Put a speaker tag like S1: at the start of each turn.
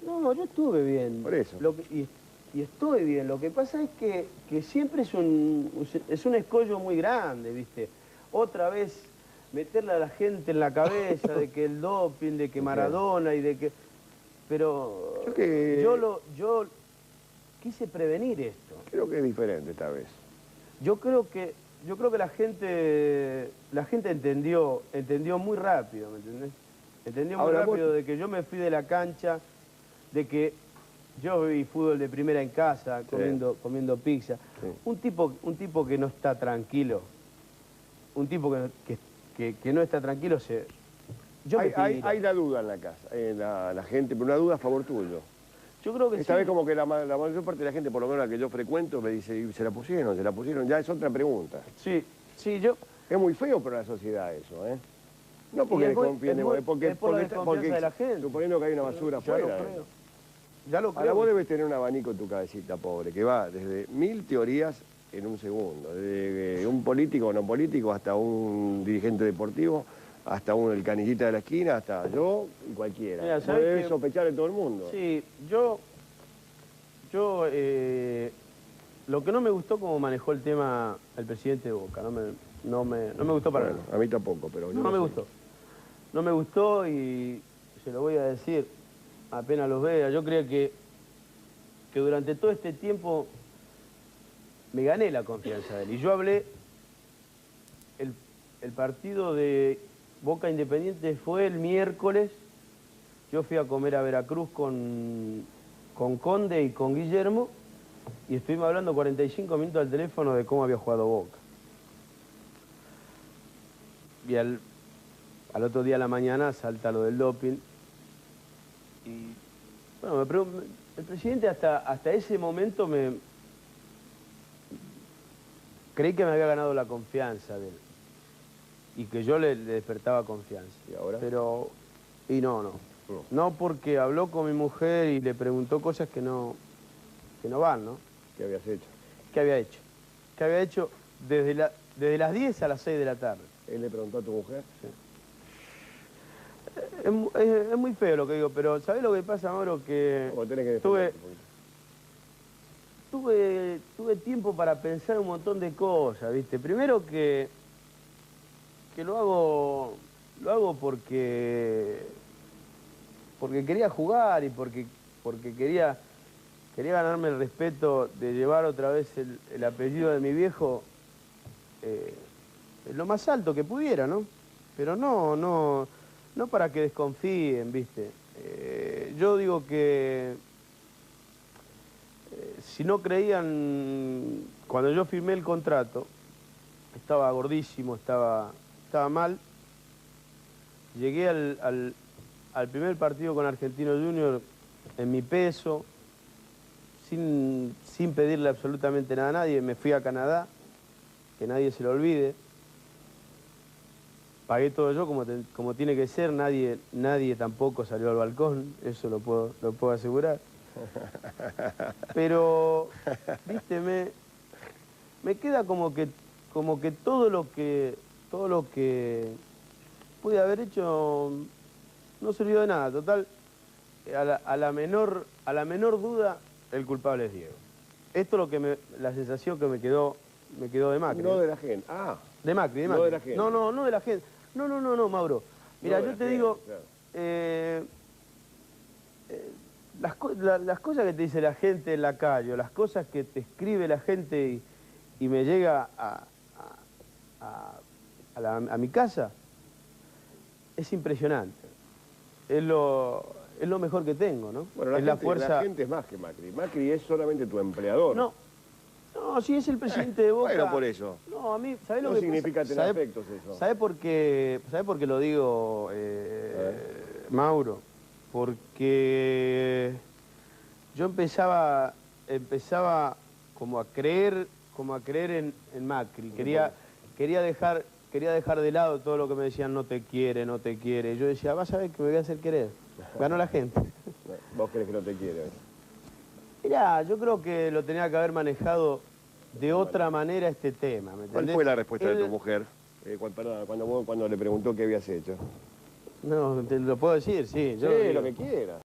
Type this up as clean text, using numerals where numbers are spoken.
S1: No, yo estuve bien.
S2: Por eso.
S1: Y estoy bien. Lo que pasa es que siempre es un escollo muy grande, ¿viste? Otra vez meterle a la gente en la cabeza de que el doping, de que Maradona y de que... Pero yo quise prevenir esto.
S2: Creo que es diferente esta vez.
S1: Yo creo que la gente entendió muy rápido, ¿me entendés? Entendió muy rápido de que yo me fui de la cancha, de que yo vi fútbol de primera en casa, comiendo pizza. Sí. Un tipo que no está tranquilo, un tipo que no está tranquilo,
S2: hay la duda en la casa, la gente, pero una duda a favor tuyo.
S1: Yo creo que
S2: esta vez como que la mayor parte de la gente, por lo menos la que yo frecuento, me dice, ¿y se la pusieron? ¿Se la pusieron? Ya es otra pregunta.
S1: Sí, yo...
S2: Es muy feo para la sociedad eso, ¿eh? No porque desconfíen, porque
S1: de la gente.
S2: Suponiendo que hay una basura afuera.
S1: Ya lo creo.
S2: Ahora vos debes tener un abanico en tu cabecita, pobre, que va desde 1000 teorías en un segundo. Desde un político o no político hasta un dirigente deportivo, hasta el canillita de la esquina, hasta yo y cualquiera. Mira, vos debes sospechar de todo el mundo.
S1: Sí, lo que no me gustó como manejó el tema el presidente de Boca, no me gustó para nada.
S2: A mí tampoco, pero...
S1: No me gustó. No me gustó y se lo voy a decir apenas los vea. Yo creo que durante todo este tiempo me gané la confianza de él. Y yo hablé, el partido de Boca Independiente fue el miércoles. Yo fui a comer a Veracruz con Conde y con Guillermo y estuvimos hablando 45 minutos al teléfono de cómo había jugado Boca. Y al otro día a la mañana salta lo del doping. Y bueno, el presidente hasta ese momento creí que me había ganado la confianza de él. Y que yo le despertaba confianza.
S2: ¿Y ahora?
S1: Pero, no, porque habló con mi mujer y le preguntó cosas que no van, ¿no?
S2: ¿Qué habías hecho?
S1: ¿Qué había hecho? ¿Qué había hecho desde las 10 a las 6 de la tarde?
S2: ¿Él le preguntó a tu mujer?
S1: Sí. Es muy feo lo que digo, pero ¿sabés lo que pasa, Mauro? Que tuve tiempo para pensar un montón de cosas, ¿viste? Primero que lo hago porque quería jugar y porque quería ganarme el respeto de llevar otra vez el apellido de mi viejo lo más alto que pudiera, ¿no? Pero no para que desconfíen, ¿viste? Yo digo que si no creían, cuando yo firmé el contrato, estaba gordísimo, estaba mal. Llegué al primer partido con Argentino Junior en mi peso, sin pedirle absolutamente nada a nadie. Me fui a Canadá, que nadie se lo olvide. Pagué todo yo como tiene que ser, nadie tampoco salió al balcón, eso lo puedo asegurar. Pero, viste, me queda como que todo lo que pude haber hecho no sirvió de nada. Total, a la menor duda, el culpable es Diego. Esto es la sensación que me quedó de Macri.
S2: No de la gente. Ah.
S1: De Macri.
S2: No de la gente.
S1: No de la gente. No, Mauro. Mira, yo te digo, claro. Las cosas que te dice la gente en la calle, o las cosas que te escribe la gente y me llega a mi casa, es impresionante. Es lo mejor que tengo, ¿no?
S2: Bueno, la gente es más que Macri. Macri es solamente tu empleador.
S1: No, sí es el presidente de Boca.
S2: Bueno, por eso.
S1: No, a mí, ¿sabés lo
S2: que
S1: pasa?
S2: significa tener afectos eso?
S1: ¿Sabés por qué lo digo, Mauro? Porque yo empezaba como a creer en Macri. Quería dejar de lado todo lo que me decían, no te quiere. Yo decía, vas a ver que me voy a hacer querer. Ganó la gente.
S2: ¿Vos crees que no te quiere?
S1: Mirá, yo creo que lo tenía que haber manejado de otra manera este tema, ¿me entendés?
S2: ¿Cuál fue la respuesta de tu mujer cuando le preguntó qué habías hecho?
S1: No, te lo puedo decir, sí.
S2: Sí, lo que quieras.